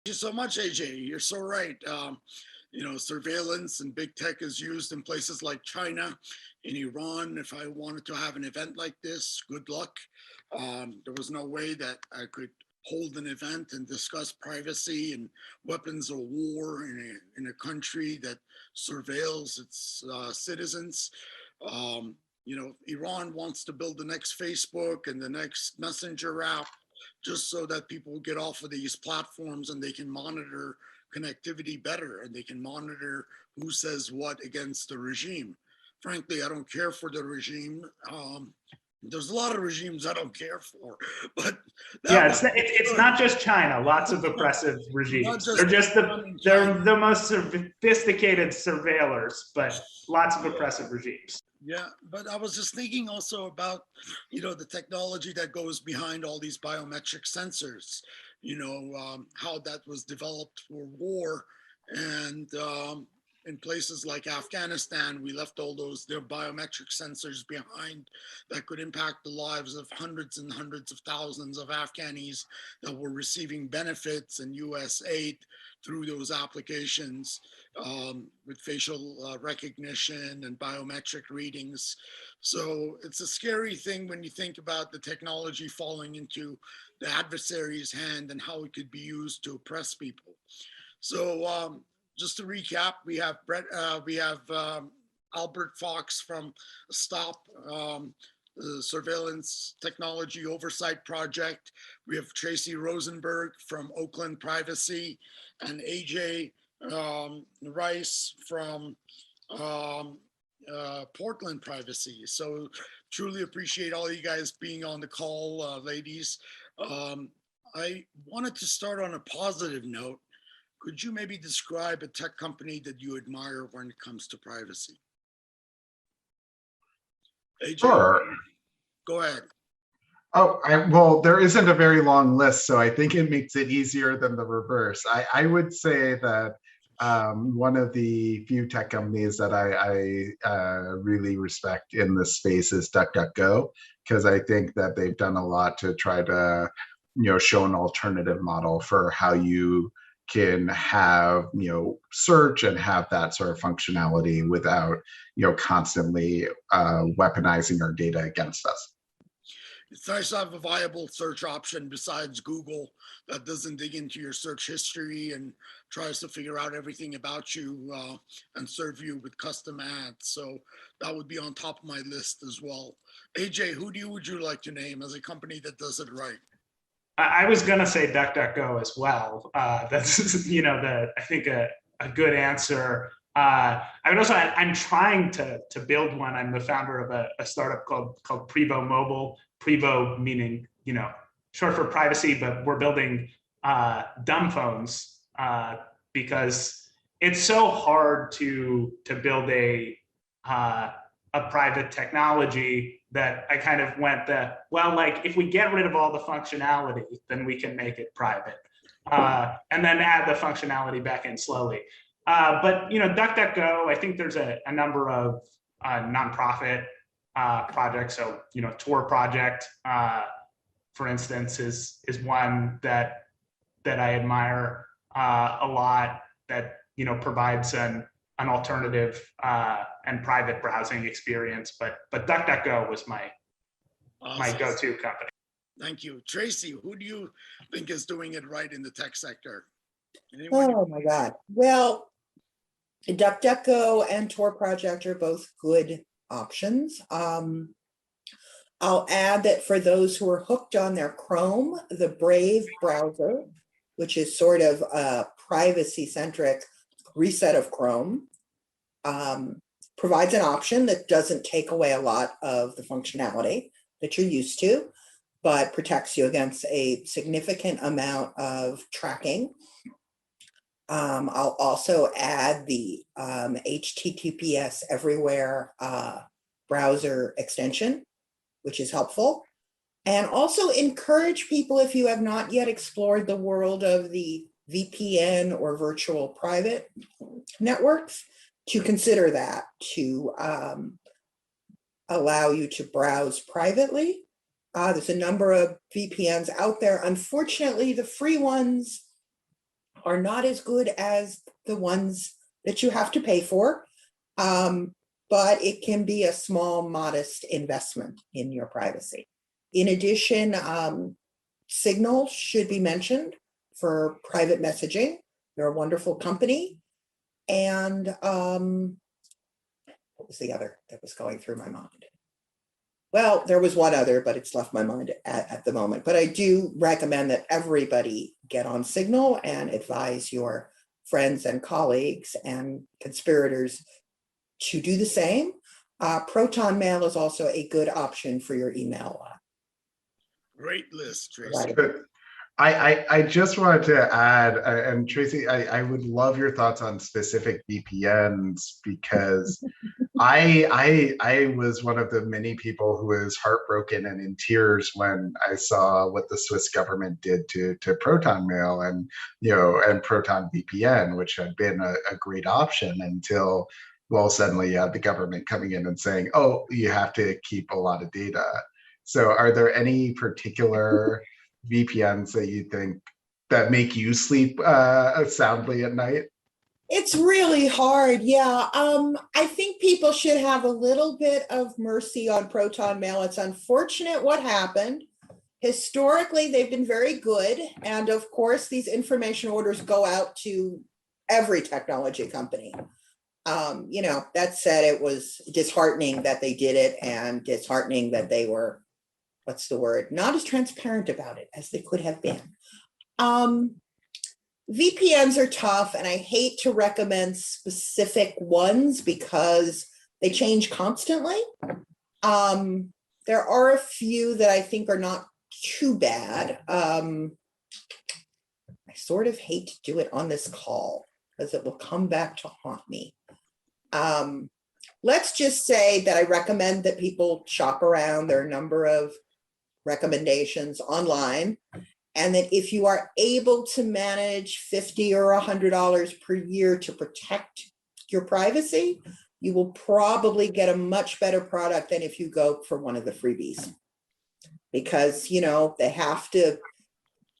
you so much, AJ. You're so right. Surveillance and big tech is used in places like China, in Iran. If I wanted to have an event like this, good luck. There was no way that I could hold an event and discuss privacy and weapons of war in a country that surveils its citizens. Iran wants to build the next Facebook and the next messenger app just so that people will get off of these platforms and they can monitor connectivity better and they can monitor who says what against the regime. Frankly, I don't care for the regime. There's a lot of regimes I don't care for, but it's not just China. Lots of oppressive regimes. They're the most sophisticated surveillors, but lots of oppressive regimes. Yeah, but I was just thinking also about, the technology that goes behind all these biometric sensors, how that was developed for war. And in places like Afghanistan, we left all their biometric sensors behind that could impact the lives of hundreds and hundreds of thousands of Afghanis that were receiving benefits and US aid through those applications with facial recognition and biometric readings. So it's a scary thing when you think about the technology falling into the adversary's hand and how it could be used to oppress people. So just to recap, we have Albert Fox from S.T.O.P, the Surveillance Technology Oversight Project. We have Tracy Rosenberg from Oakland Privacy, and AJ Rice from Portland Privacy. So truly appreciate all you guys being on the call, ladies. I wanted to start on a positive note. Could you maybe describe a tech company that you admire when it comes to privacy? AJ, sure. Go ahead. Oh, well, there isn't a very long list, so I think it makes it easier than the reverse. I would say that one of the few tech companies that I really respect in this space is DuckDuckGo, because I think that they've done a lot to try to, show an alternative model for how you can have, search and have that sort of functionality without, constantly weaponizing our data against us. It's nice to have a viable search option besides Google that doesn't dig into your search history and tries to figure out everything about you and serve you with custom ads. So that would be on top of my list as well. AJ, who would you like to name as a company that does it right? I was going to say DuckDuckGo as well. That's, I think a good answer. I'm trying to build one. I'm the founder of a startup called Prevo Mobile. Prevo meaning, short for privacy, but we're building dumb phones because it's so hard to build a private technology that I kind of went if we get rid of all the functionality, then we can make it private and then add the functionality back in slowly. But DuckDuckGo, I think there's a number of nonprofit projects. So, Tor Project, for instance, is one that I admire a lot, that, provides an alternative and private browsing experience. But DuckDuckGo was my go-to company. Thank you. Tracy, who do you think is doing it right in the tech sector? Anyone? Oh my God. Well, DuckDuckGo and Tor Project are both good options. I'll add that for those who are hooked on their Chrome, the Brave browser, which is sort of a privacy-centric reset of Chrome, provides an option that doesn't take away a lot of the functionality that you're used to, but protects you against a significant amount of tracking. I'll also add the HTTPS everywhere browser extension, which is helpful. And also encourage people, if you have not yet explored the world of the VPN or virtual private networks, to consider that to allow you to browse privately. There's a number of VPNs out there. Unfortunately, the free ones are not as good as the ones that you have to pay for. But it can be a small, modest investment in your privacy. In addition, Signal should be mentioned for private messaging. They're a wonderful company. And what was the other that was going through my mind? Well, there was one other, but it's left my mind at the moment. But I do recommend that everybody get on Signal and advise your friends and colleagues and conspirators to do the same. Proton Mail is also a good option for your email. Great list, Tracy. I just wanted to add, and Tracy, I would love your thoughts on specific VPNs, because I was one of the many people who was heartbroken and in tears when I saw what the Swiss government did to Proton Mail and and Proton VPN, which had been a great option until, well, suddenly you had the government coming in and saying, oh, you have to keep a lot of data. So are there any particular VPNs that you think that make you sleep soundly at night? It's really hard. Yeah. I think people should have a little bit of mercy on Proton Mail. It's unfortunate what happened. Historically, they've been very good. And of course, these information orders go out to every technology company. That said, it was disheartening that they did it, and disheartening that they were, what's the word, not as transparent about it as they could have been. VPNs are tough, and I hate to recommend specific ones because they change constantly. There are a few that I think are not too bad. I sort of hate to do it on this call because it will come back to haunt me. Let's just say that I recommend that people shop around. There are a number of recommendations online, and that if you are able to manage $50 or $100 per year to protect your privacy, you will probably get a much better product than if you go for one of the freebies, because they have to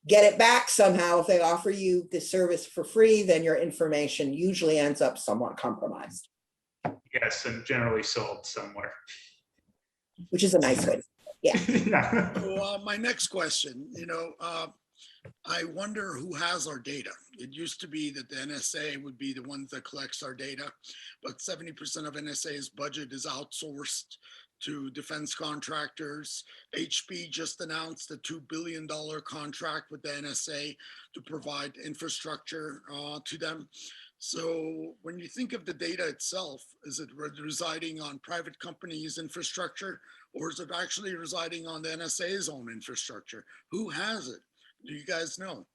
get it back somehow. If they offer you the service for free, then your information usually ends up somewhat compromised. Yes, and generally sold somewhere. Which is a nice way. Yeah. Yeah. So my next question, I wonder who has our data. It used to be that the NSA would be the ones that collects our data, but 70% of NSA's budget is outsourced to defense contractors. HP just announced a $2 billion contract with the NSA to provide infrastructure to them. So when you think of the data itself, is it residing on private companies' infrastructure, or is it actually residing on the NSA's own infrastructure? Who has it? Do you guys know?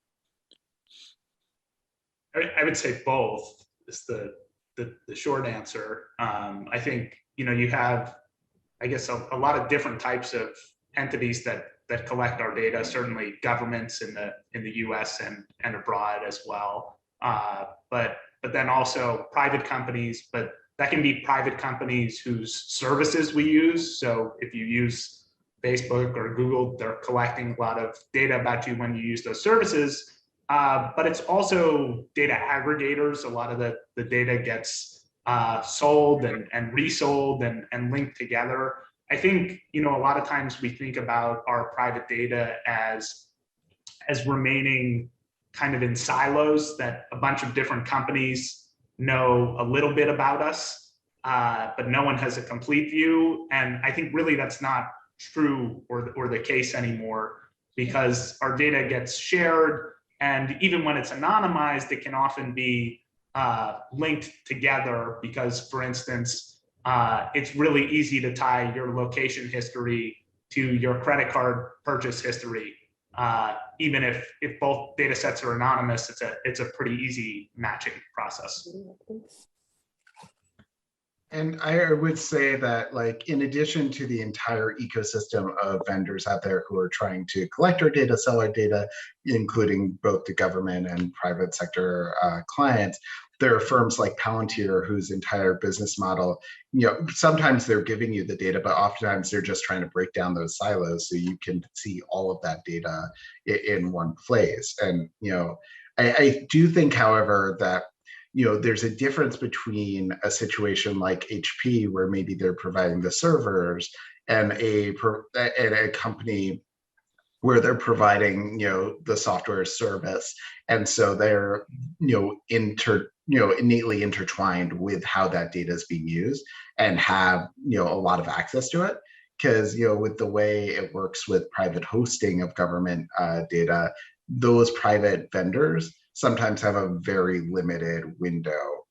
I would say both is the short answer. I think you have, I guess, a lot of different types of entities that collect our data. Certainly governments in the U.S. and abroad as well. But then also private companies, but that can be private companies whose services we use. So if you use Facebook or Google, they're collecting a lot of data about you when you use those services. But it's also data aggregators. A lot of the data gets sold and resold and linked together. I think, a lot of times we think about our private data as remaining kind of in silos, that a bunch of different companies know a little bit about us, but no one has a complete view. And I think really that's not true or the case anymore, because our data gets shared, and even when it's anonymized, it can often be linked together, because, for instance, it's really easy to tie your location history to your credit card purchase history. Even if both data sets are anonymous, it's a pretty easy matching process. And I would say that, like, in addition to the entire ecosystem of vendors out there who are trying to collect our data, sell our data, including both the government and private sector clients, there are firms like Palantir whose entire business model, sometimes they're giving you the data, but oftentimes they're just trying to break down those silos so you can see all of that data in one place. And, I do think, however, that there's a difference between a situation like HP, where maybe they're providing the servers, and a company where they're providing, the software service, and so they're, innately intertwined with how that data is being used, and have, a lot of access to it. Because, with the way it works with private hosting of government data, those private vendors sometimes have a very limited window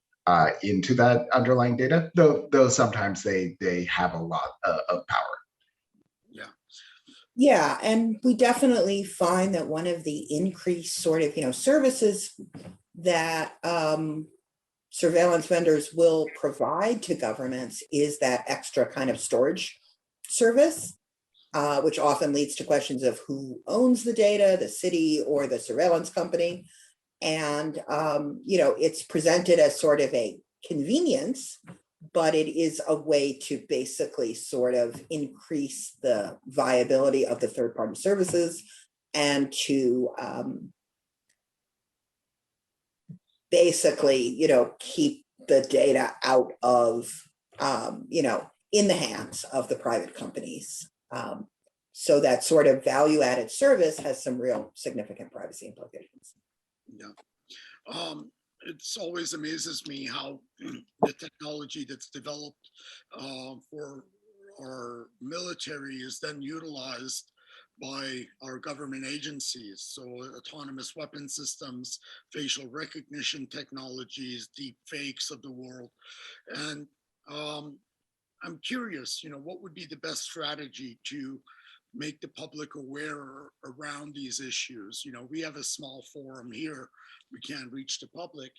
into that underlying data, though sometimes they have a lot of power. Yeah. Yeah, and we definitely find that one of the increased sort of, services that surveillance vendors will provide to governments is that extra kind of storage service, which often leads to questions of who owns the data, the city or the surveillance company. And, it's presented as sort of a convenience, but it is a way to basically sort of increase the viability of the third-party services, and to basically, keep the data out of, in the hands of the private companies. So that sort of value-added service has some real significant privacy implications. Yeah. It's always amazes me how the technology that's developed for our military is then utilized by our government agencies. So autonomous weapon systems, facial recognition technologies, deep fakes of the world. And I'm curious, what would be the best strategy to make the public aware around these issues? We have a small forum here. We can't reach the public.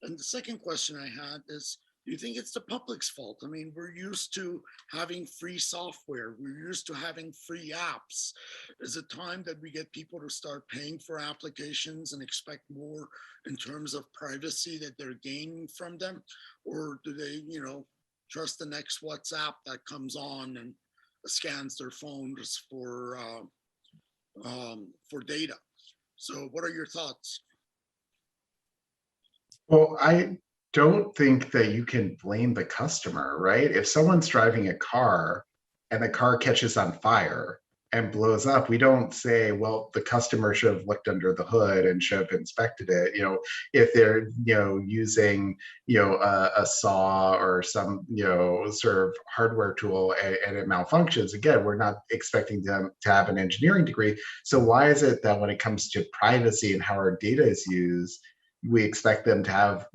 And the second question I had is, do you think it's the public's fault? I mean, we're used to having free software. We're used to having free apps. Is it time that we get people to start paying for applications and expect more in terms of privacy that they're gaining from them? Or do they, trust the next WhatsApp that comes on and scans their phones for data? So what are your thoughts? Well, I don't think that you can blame the customer, right? If someone's driving a car and the car catches on fire and blows up, we don't say, well, the customer should have looked under the hood and should have inspected it. If they're, using, a saw or some, sort of hardware tool, and it malfunctions, again, we're not expecting them to have an engineering degree. So why is it that when it comes to privacy and how our data is used, we expect them to have,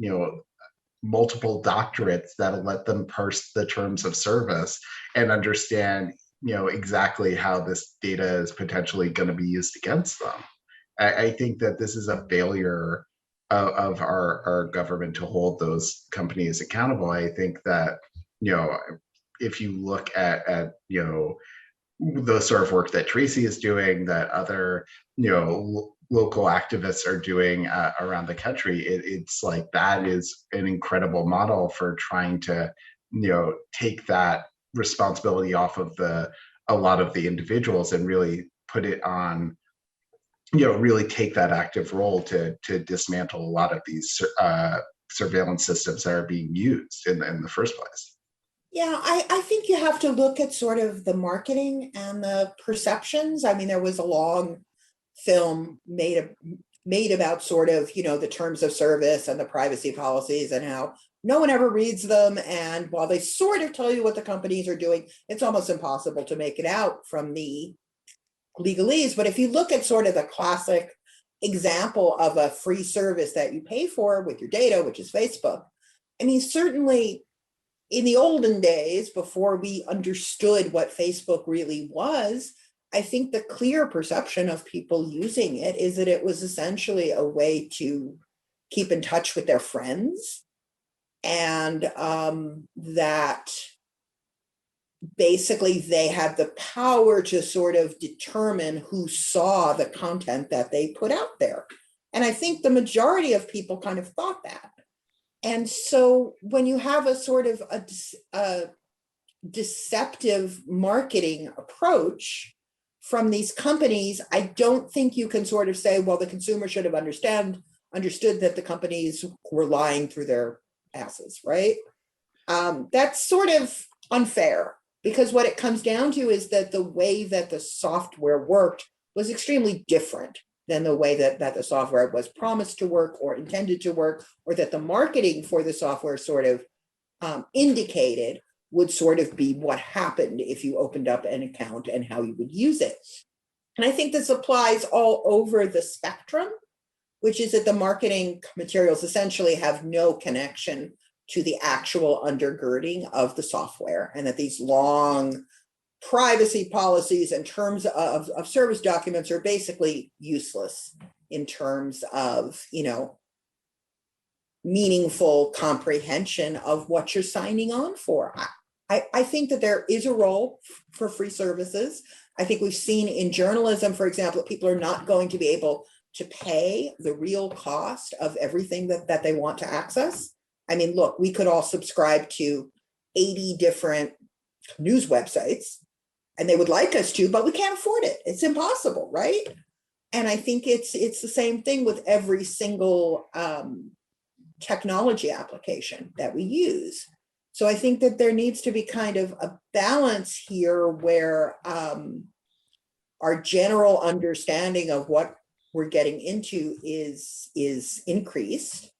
multiple doctorates that'll let them parse the terms of service and understand, exactly how this data is potentially going to be used against them? I think that this is a failure of our government to hold those companies accountable. I think that, if you look at the sort of work that Tracy is doing, that other, local activists are doing around the country, it's like that is an incredible model for trying to, take that responsibility off of a lot of the individuals and really put it on, really take that active role to dismantle a lot of these surveillance systems that are being used in the first place. Yeah, I think you have to look at sort of the marketing and the perceptions. I mean, there was a long film made about sort of, the terms of service and the privacy policies and how no one ever reads them. And while they sort of tell you what the companies are doing, it's almost impossible to make it out from the legalese. But if you look at sort of the classic example of a free service that you pay for with your data, which is Facebook, I mean, certainly in the olden days, before we understood what Facebook really was, I think the clear perception of people using it is that it was essentially a way to keep in touch with their friends. and that basically they had the power to sort of determine who saw the content that they put out there. And I think the majority of people kind of thought that. And so when you have a sort of a deceptive marketing approach from these companies, I don't think you can sort of say, well, the consumer should have understood that the companies were lying through their asses, right? That's sort of unfair, because what it comes down to is that the way that the software worked was extremely different than the way that the software was promised to work or intended to work, or that the marketing for the software sort of indicated would sort of be what happened if you opened up an account and how you would use it. And I think this applies all over the spectrum, which is that the marketing materials essentially have no connection to the actual undergirding of the software, and that these long privacy policies and terms of service documents are basically useless in terms of, you know, meaningful comprehension of what you're signing on for. I think that there is a role for free services. I think we've seen in journalism, for example, that people are not going to be able to pay the real cost of everything that they want to access. I mean, look, we could all subscribe to 80 different news websites, and they would like us to, but we can't afford it. It's impossible, right? And I think it's the same thing with every single technology application that we use. So I think that there needs to be kind of a balance here where our general understanding of what we're getting into is increased.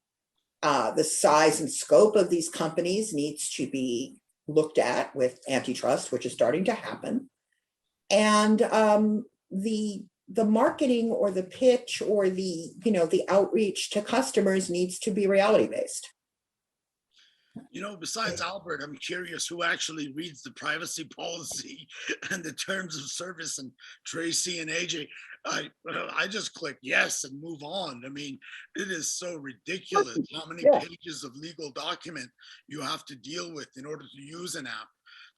The size and scope of these companies needs to be looked at with antitrust, which is starting to happen. And the marketing or the pitch or the outreach to customers needs to be reality-based. You know, besides Albert, I'm curious who actually reads the privacy policy and the terms of service. And Tracy and AJ, I just click yes and move on. I mean, it is so ridiculous how many pages of legal document you have to deal with in order to use an app.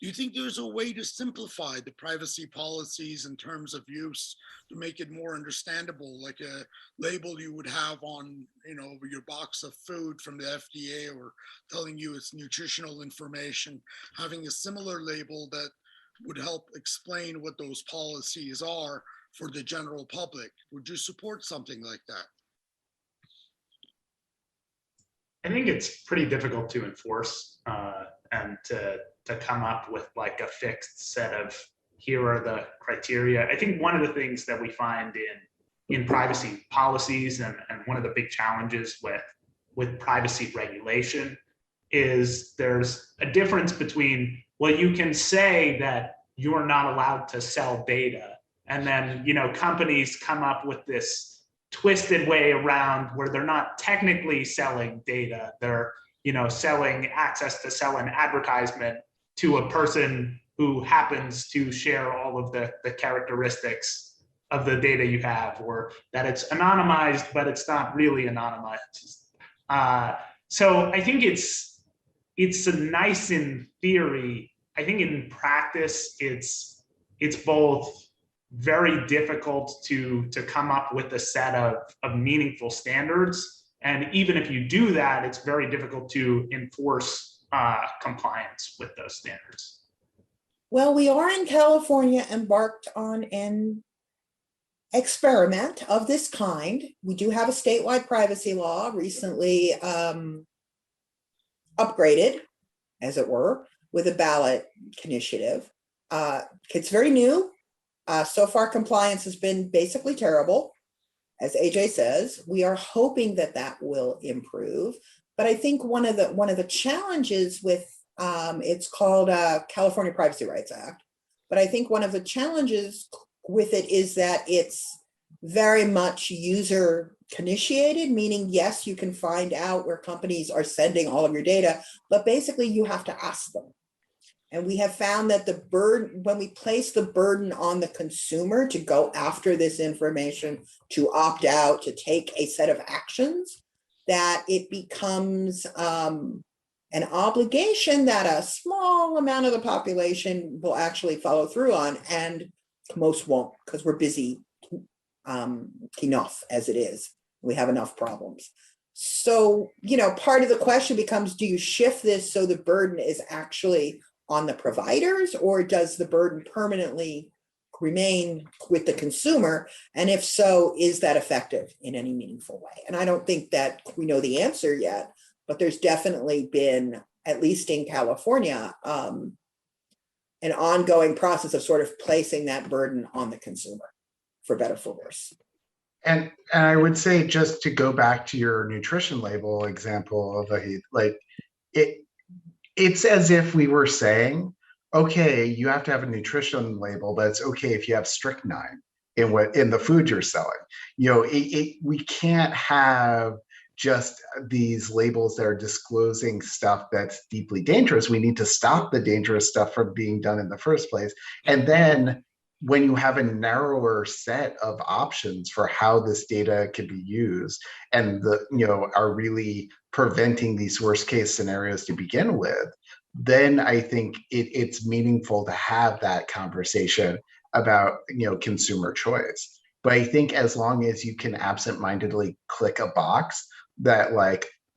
Do you think there's a way to simplify the privacy policies in terms of use to make it more understandable, like a label you would have on, you know, your box of food from the FDA or telling you it's nutritional information, having a similar label that would help explain what those policies are for the general public? Would you support something like that? I think it's pretty difficult to enforce and to come up with like a fixed set of here are the criteria. I think one of the things that we find in privacy policies and one of the big challenges with privacy regulation is there's a difference between, well, you can say that you're not allowed to sell data, and then, you know, companies come up with this twisted way around where they're not technically selling data, they're, you know, selling access to sell an advertisement to a person who happens to share all of the characteristics of the data you have, or that it's anonymized, but it's not really anonymized. So I think it's nice in theory. I think in practice, it's both very difficult to come up with a set of meaningful standards. And even if you do that, it's very difficult to enforce compliance with those standards. Well, we are in California embarked on an experiment of this kind. We do have a statewide privacy law recently upgraded, as it were, with a ballot initiative. It's very new. So far, compliance has been basically terrible. As AJ says, we are hoping that will improve. But I think one of the challenges with it's called California Privacy Rights Act. But I think one of the challenges with it is that it's very much user initiated, meaning, yes, you can find out where companies are sending all of your data, but basically you have to ask them. And we have found that the burden, when we place the burden on the consumer to go after this information, to opt out, to take a set of actions, that it becomes an obligation that a small amount of the population will actually follow through on, and most won't, because we're busy enough as it is. We have enough problems. So, part of the question becomes, do you shift this so the burden is actually on the providers, or does the burden permanently remain with the consumer? And if so, is that effective in any meaningful way? And I don't think that we know the answer yet, but there's definitely been, at least in California, an ongoing process of sort of placing that burden on the consumer, for better, for worse. And I would say, just to go back to your nutrition label example of it's as if we were saying, okay, you have to have a nutrition label, but it's okay if you have strychnine in the food you're selling. We can't have just these labels that are disclosing stuff that's deeply dangerous. We need to stop the dangerous stuff from being done in the first place. And then when you have a narrower set of options for how this data can be used, and are really preventing these worst case scenarios to begin with, then I think it's meaningful to have that conversation about consumer choice. But I think as long as you can absentmindedly click a box that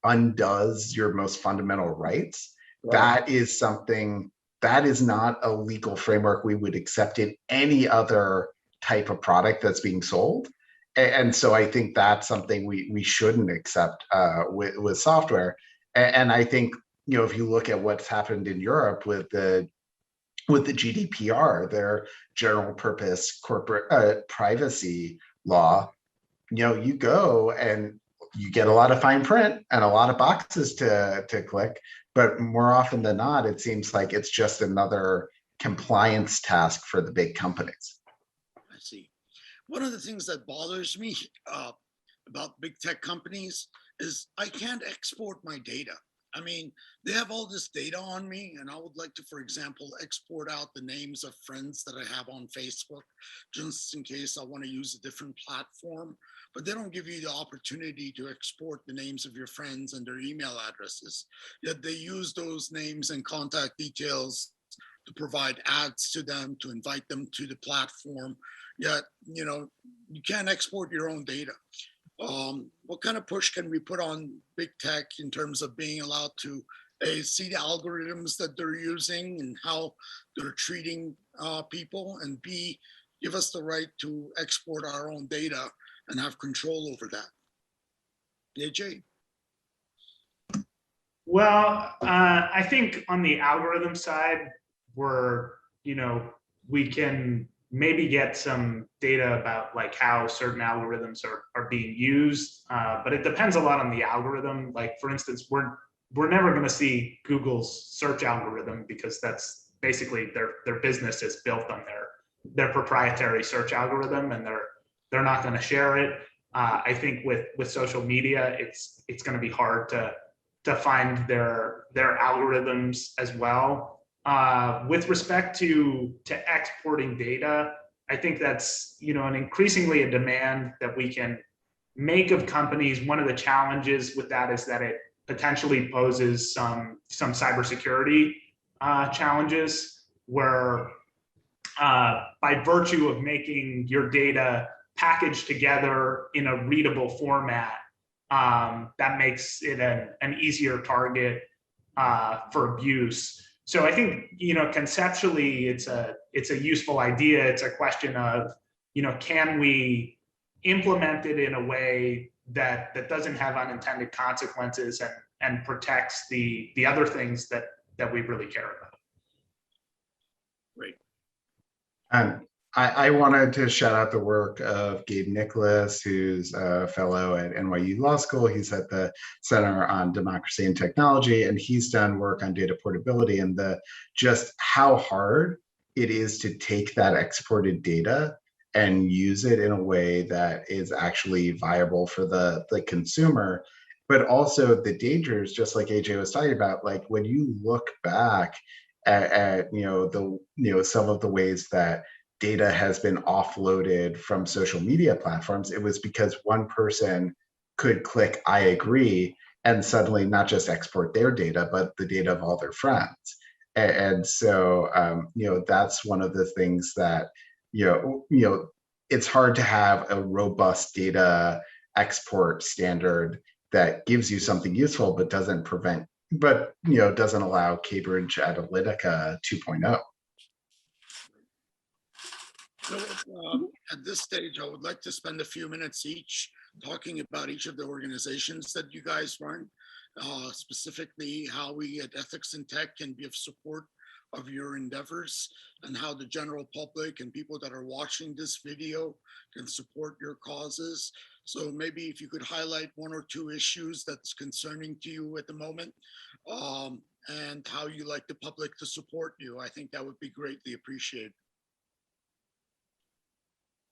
undoes your most fundamental rights, right, that is something that is not a legal framework we would accept in any other type of product that's being sold. And so I think that's something we shouldn't accept with software. And I think, if you look at what's happened in Europe with the GDPR, their general purpose corporate privacy law, you go and you get a lot of fine print and a lot of boxes to click, but more often than not, it seems like it's just another compliance task for the big companies. I see. One of the things that bothers me about big tech companies is I can't export my data. I mean, they have all this data on me, and I would like to, for example, export out the names of friends that I have on Facebook, just in case I want to use a different platform. But they don't give you the opportunity to export the names of your friends and their email addresses. Yet they use those names and contact details to provide ads to them, to invite them to the platform. Yet, you can't export your own data. What kind of push can we put on big tech in terms of being allowed to see the algorithms that they're using and how they're treating people, and B, give us the right to export our own data and have control over that? AJ? Well, I think on the algorithm side, we can maybe get some data about how certain algorithms are being used, but it depends a lot on the algorithm. For instance, we're never going to see Google's search algorithm, because that's basically their business is built on their proprietary search algorithm, and they're not going to share it. I think with social media, it's going to be hard to find their algorithms as well. With respect to exporting data, I think that's an increasingly a demand that we can make of companies. One of the challenges with that is that it potentially poses some cybersecurity challenges, where by virtue of making your data packaged together in a readable format, that makes it an easier target for abuse. So I think, conceptually, it's a useful idea. It's a question of, can we implement it in a way that doesn't have unintended consequences and protects the other things that we really care about. Great. I wanted to shout out the work of Gabe Nicholas, who's a fellow at N.Y.U. Law School. He's at the Center on Democracy and Technology, and he's done work on data portability and just how hard it is to take that exported data and use it in a way that is actually viable for the consumer, but also the dangers, just like AJ was talking about. When you look back at some of the ways that data has been offloaded from social media platforms, it was because one person could click "I agree," and suddenly not just export their data, but the data of all their friends. And so, that's one of the things that, it's hard to have a robust data export standard that gives you something useful, but doesn't doesn't allow Cambridge Analytica 2.0. So, at this stage, I would like to spend a few minutes each talking about each of the organizations that you guys run, specifically how we at Ethics in Tech can be of support of your endeavors, and how the general public and people that are watching this video can support your causes. So maybe if you could highlight one or two issues that's concerning to you at the moment, and how you like the public to support you, I think that would be greatly appreciated.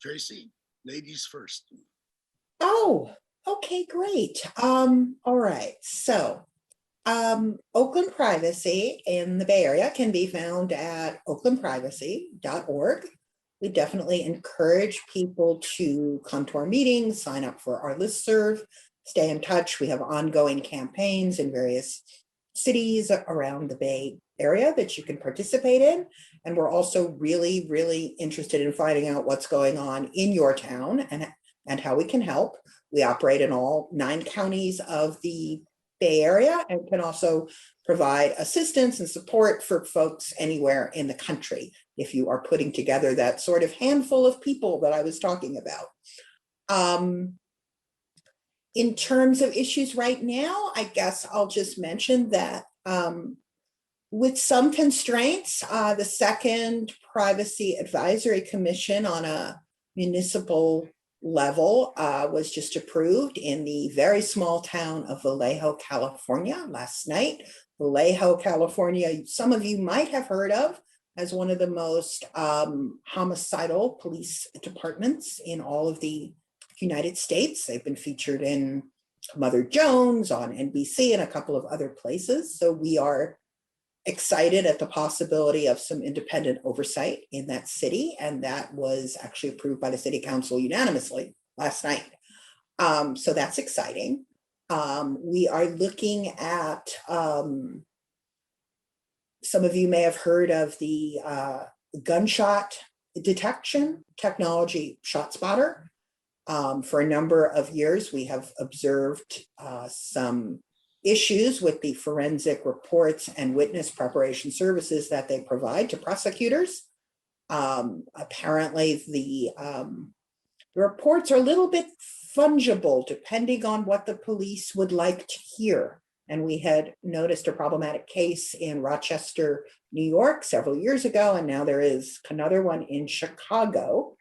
Tracy, ladies first. Oh, okay, great. All right. So, Oakland Privacy in the Bay Area can be found at oaklandprivacy.org. We definitely encourage people to come to our meetings, sign up for our listserv, stay in touch. We have ongoing campaigns in various cities around the Bay Area that you can participate in. And we're also really, really interested in finding out what's going on in your town and how we can help. We operate in all 9 counties of the Bay Area and can also provide assistance and support for folks anywhere in the country if you are putting together that sort of handful of people that I was talking about. In terms of issues right now, I guess I'll just mention that with some constraints, the second Privacy Advisory Commission on a municipal level was just approved in the very small town of Vallejo, California last night. Vallejo, California, some of you might have heard of as one of the most homicidal police departments in all of the United States. They've been featured in Mother Jones on NBC and a couple of other places. So we are excited at the possibility of some independent oversight in that city. And that was actually approved by the city council unanimously last night. So that's exciting. We are looking at, some of you may have heard of the gunshot detection technology ShotSpotter. For a number of years, we have observed some issues with the forensic reports and witness preparation services that they provide to prosecutors. Apparently, the reports are a little bit fungible depending on what the police would like to hear. And we had noticed a problematic case in Rochester, New York several years ago, and now there is another one in Chicago,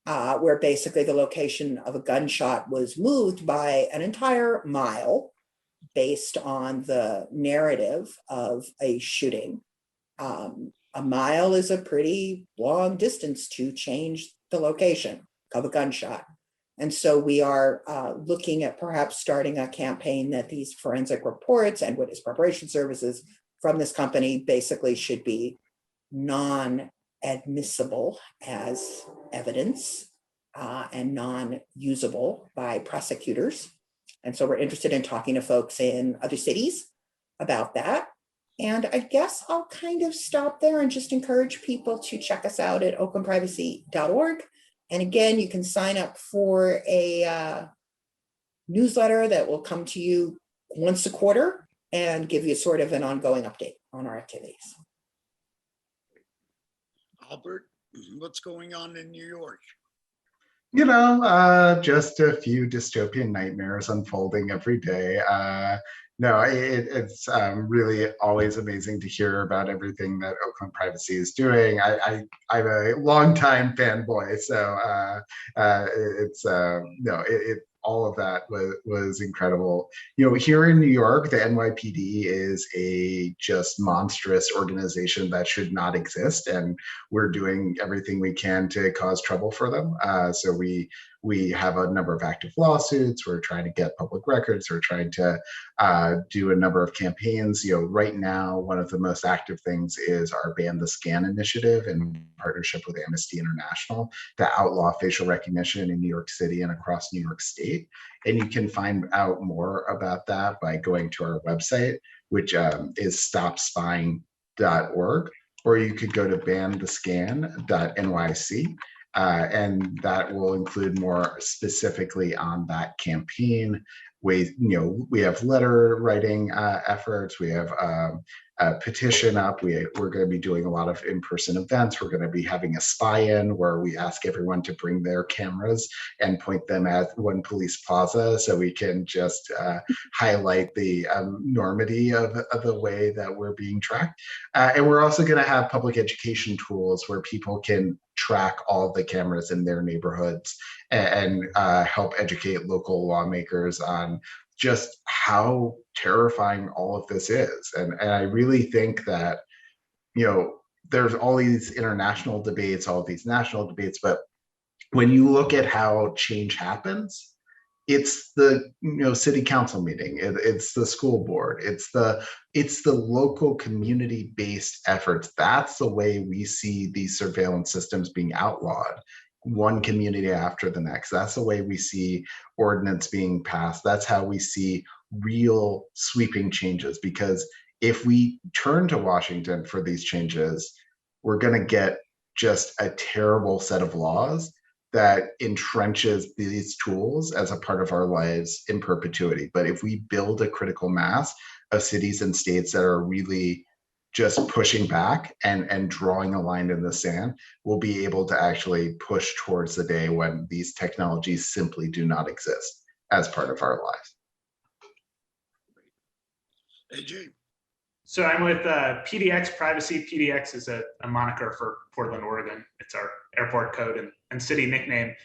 where basically the location of a gunshot was moved by an entire mile based on the narrative of a shooting. A mile is a pretty long distance to change the location of a gunshot. And so we are looking at perhaps starting a campaign that these forensic reports and witness preparation services from this company basically should be non-admissible as evidence and non-usable by prosecutors. And so we're interested in talking to folks in other cities about that. And I guess I'll kind of stop there and just encourage people to check us out at oaklandprivacy.org. And again, you can sign up for a newsletter that will come to you once a quarter and give you sort of an ongoing update on our activities. Albert, what's going on in New York? Just a few dystopian nightmares unfolding every day. No, it's really always amazing to hear about everything that Oakland Privacy is doing. I'm a longtime fanboy, so all of that was incredible. Here in New York, the NYPD is a just monstrous organization that should not exist, and we're doing everything we can to cause trouble for them. So we we have a number of active lawsuits. We're trying to get public records. We're trying to do a number of campaigns. Right now, one of the most active things is our Ban the Scan initiative in partnership with Amnesty International to outlaw facial recognition in New York City and across New York State. And you can find out more about that by going to our website, which is stopspying.org, or you could go to banthescan.nyc. And that will include more specifically on that campaign. We have letter writing efforts. We have a petition up. We're going to be doing a lot of in-person events. We're going to be having a spy-in where we ask everyone to bring their cameras and point them at One Police Plaza so we can just highlight the enormity of the way that we're being tracked. And we're also going to have public education tools where people can track all of the cameras in their neighborhoods and help educate local lawmakers on just how terrifying all of this is. And I really think that, there's all these international debates, all of these national debates, but when you look at how change happens, it's the city council meeting, it's the school board, it's the local community-based efforts. That's the way we see these surveillance systems being outlawed, one community after the next. That's the way we see ordinance being passed. That's how we see real sweeping changes, because if we turn to Washington for these changes, we're going to get just a terrible set of laws that entrenches these tools as a part of our lives in perpetuity. But if we build a critical mass of cities and states that are really just pushing back and drawing a line in the sand, we'll be able to actually push towards the day when these technologies simply do not exist as part of our lives. AJ. So I'm with PDX Privacy. PDX is a moniker for Portland, Oregon. It's our airport code and city nickname.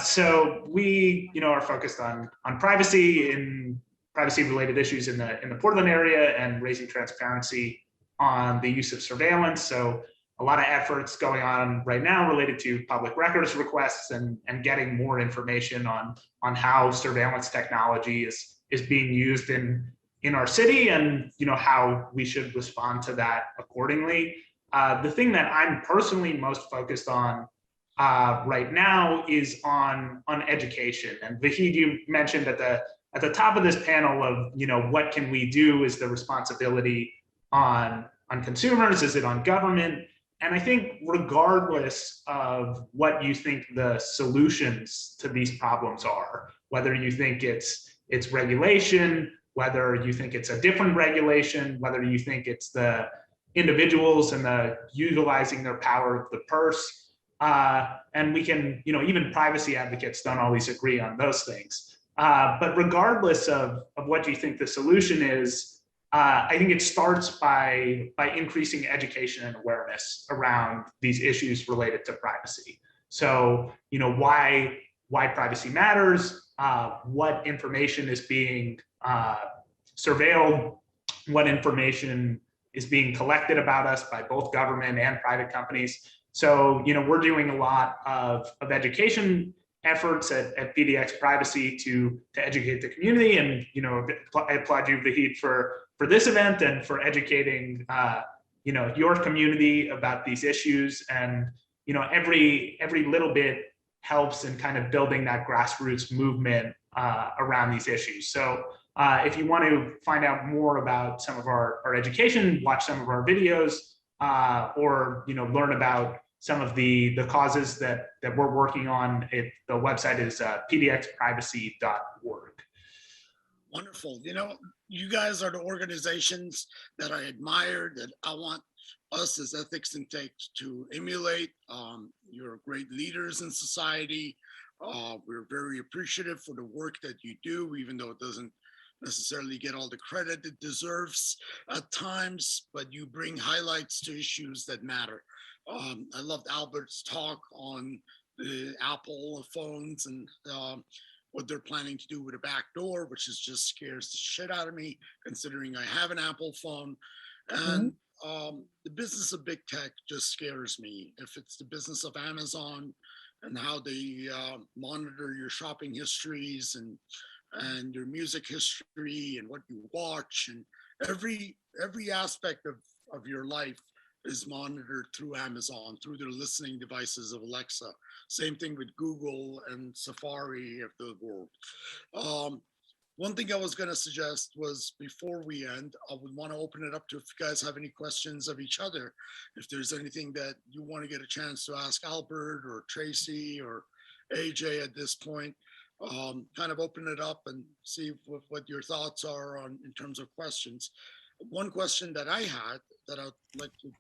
So we, are focused on privacy and privacy-related issues in the Portland area and raising transparency on the use of surveillance. So a lot of efforts going on right now related to public records requests and getting more information on how surveillance technology is being used in our city and how we should respond to that accordingly. The thing that I'm personally most focused on right now is on education. And Vahid, you mentioned at the top of this panel of what can we do? Is the responsibility on consumers? Is it on government? And I think regardless of what you think the solutions to these problems are, whether you think it's regulation, whether you think it's a different regulation, whether you think it's the individuals and the utilizing their power of the purse, and we can, even privacy advocates don't always agree on those things. But regardless of what you think the solution is, I think it starts by increasing education and awareness around these issues related to privacy. So, why privacy matters, what information is being surveilled, what information is being collected about us by both government and private companies. So, we're doing a lot of education efforts at PDX Privacy to educate the community. And, I applaud you, Vahid, for this event and for educating, your community about these issues. And, every little bit helps in kind of building that grassroots movement around these issues. So if you want to find out more about some of our education, watch some of our videos, or learn about some of the causes that we're working on, the website is pdxprivacy.org. Wonderful. You guys are the organizations that I admire, that I want us as Ethics and Think to emulate. You're great leaders in society. We're very appreciative for the work that you do, even though it doesn't necessarily get all the credit it deserves at times, but you bring highlights to issues that matter. I loved Albert's talk on the Apple phones and what they're planning to do with a back door, which just scares the shit out of me, considering I have an Apple phone. And the business of big tech just scares me. If it's the business of Amazon, and how they monitor your shopping histories and your music history and what you watch, and every aspect of your life is monitored through Amazon, through their listening devices of Alexa. Same thing with Google and Safari of the world. One thing I was going to suggest was, before we end, I would want to open it up to if you guys have any questions of each other. If there's anything that you want to get a chance to ask Albert or Tracy or AJ at this point, kind of open it up and see what your thoughts are on in terms of questions. One question that I had that I'd like to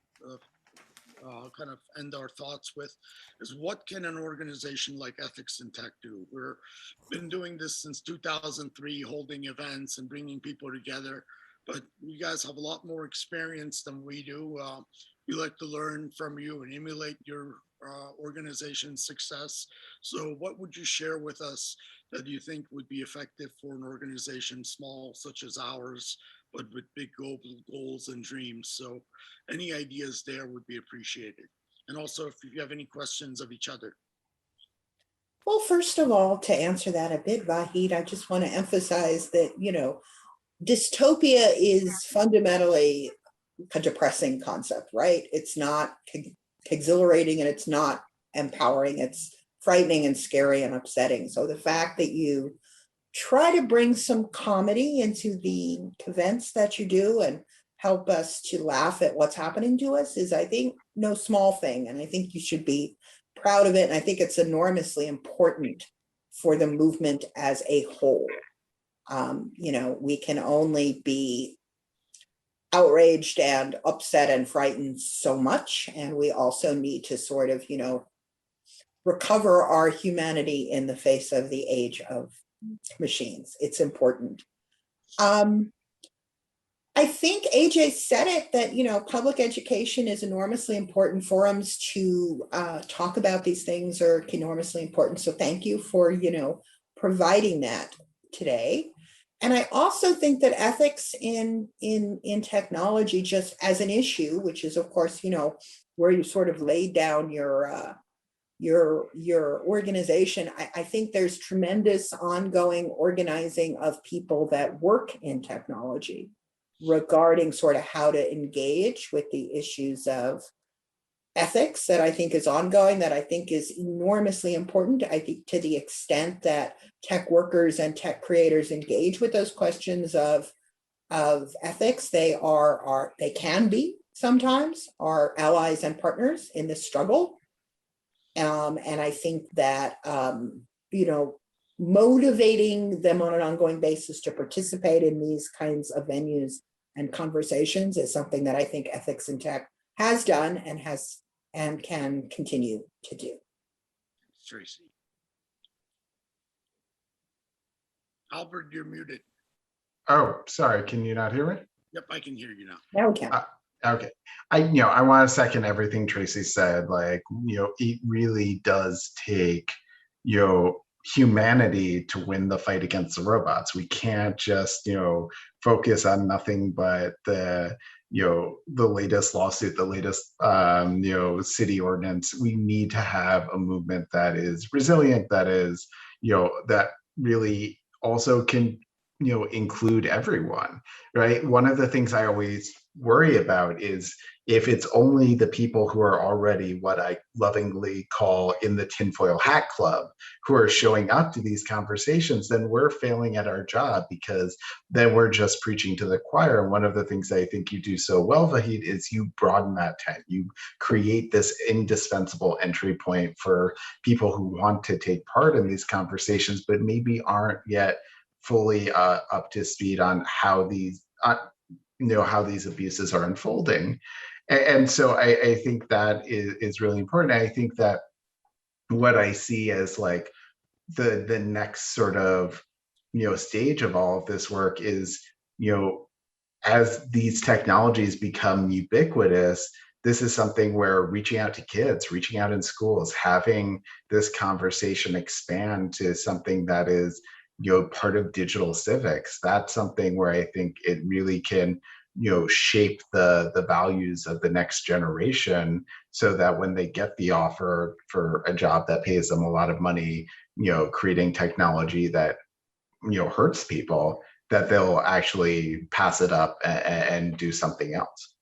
kind of end our thoughts with is, what can an organization like Ethics in Tech do? We've been doing this since 2003, holding events and bringing people together, but you guys have a lot more experience than we do. We like to learn from you and emulate your organization's success. So what would you share with us that you think would be effective for an organization small such as ours, but with big global goals and dreams? So any ideas there would be appreciated. And also, if you have any questions of each other. Well, first of all, to answer that a bit, Vahid, I just want to emphasize that, dystopia is fundamentally a depressing concept, right? It's not exhilarating and it's not empowering. It's frightening and scary and upsetting. So the fact that you try to bring some comedy into the events that you do and help us to laugh at what's happening to us is, I think, no small thing. And I think you should be proud of it. And I think it's enormously important for the movement as a whole. We can only be outraged and upset and frightened so much. And we also need to sort of, recover our humanity in the face of the age of machines. It's important. I think AJ said it, that, public education is enormously important. Forums to talk about these things are enormously important. So thank you for, providing that today. And I also think that ethics in technology, just as an issue, which is, of course, where you sort of laid down your organization, I think there's tremendous ongoing organizing of people that work in technology regarding sort of how to engage with the issues of ethics, that I think is ongoing, that I think is enormously important. I think to the extent that tech workers and tech creators engage with those questions of ethics, they can be sometimes our allies and partners in this struggle. And I think that, motivating them on an ongoing basis to participate in these kinds of venues and conversations is something that I think Ethics in Tech has done and can continue to do. Tracy. Albert, you're muted. Oh, sorry. Can you not hear me? Yep, I can hear you now. Now we can. Okay. I want to second everything Tracy said. It really does take, humanity to win the fight against the robots. We can't just, focus on nothing but the latest lawsuit, the latest, city ordinance. We need to have a movement that is resilient, that is, that really also can, include everyone, right? One of the things I always worry about is if it's only the people who are already what I lovingly call in the tinfoil hat club who are showing up to these conversations, then we're failing at our job, because then we're just preaching to the choir. And one of the things I think you do so well, Vahid, is you broaden that tent. You create this indispensable entry point for people who want to take part in these conversations, but maybe aren't yet fully up to speed on how these abuses are unfolding. And so I think that is really important. I think that what I see as like the next sort of, stage of all of this work is, as these technologies become ubiquitous, this is something where reaching out to kids, reaching out in schools, having this conversation expand to something that is, part of digital civics. That's something where I think it really can shape the values of the next generation, so that when they get the offer for a job that pays them a lot of money, creating technology that hurts people, that they'll actually pass it up and do something else.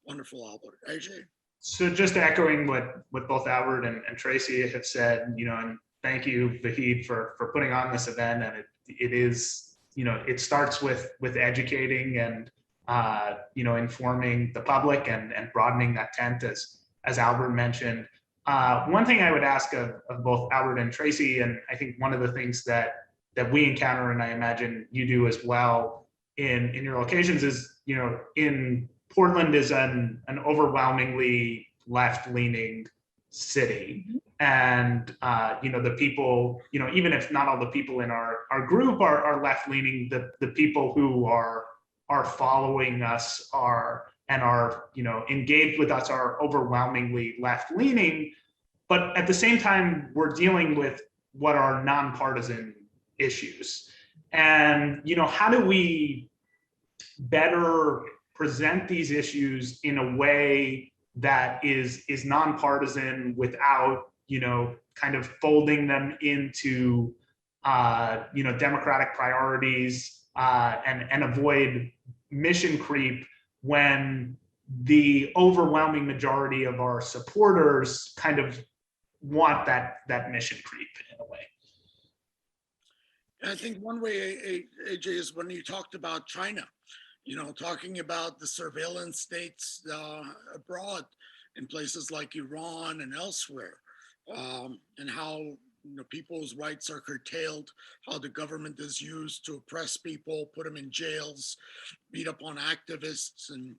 Wonderful, Albert. AJ? So just echoing what both Albert and Tracy have said, and thank you, Vahid, for putting on this event. And it is, it starts with educating and, informing the public and broadening that tent, as Albert mentioned. One thing I would ask of both Albert and Tracy, and I think one of the things that we encounter, and I imagine you do as well in your locations, is, in Portland is an overwhelmingly left-leaning city. And, the people, even if not all the people in our group are left-leaning, the people who are following us are engaged with us are overwhelmingly left-leaning. But at the same time, we're dealing with what are nonpartisan issues. And, how do we better present these issues in a way that is nonpartisan without, kind of folding them into, democratic priorities, and avoid mission creep when the overwhelming majority of our supporters kind of want that mission creep in a way. I think one way, AJ, is when you talked about China, talking about the surveillance states abroad in places like Iran and elsewhere, and how people's rights are curtailed, how the government is used to oppress people, put them in jails, beat up on activists, and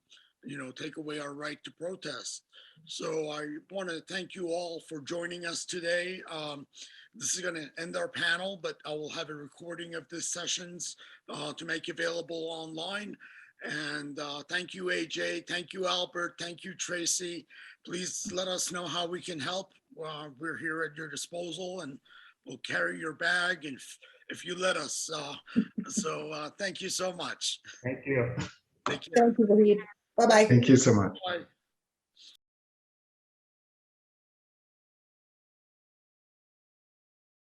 take away our right to protest. So I want to thank you all for joining us today. This is going to end our panel, but I will have a recording of these sessions to make available online. And thank you, AJ. Thank you, Albert. Thank you, Tracy. Please let us know how we can help. We're here at your disposal, and we'll carry your bag if you let us. So thank you so much. Thank you. Take care. Thank you, Vahid. Bye-bye. Thank you so much. Bye.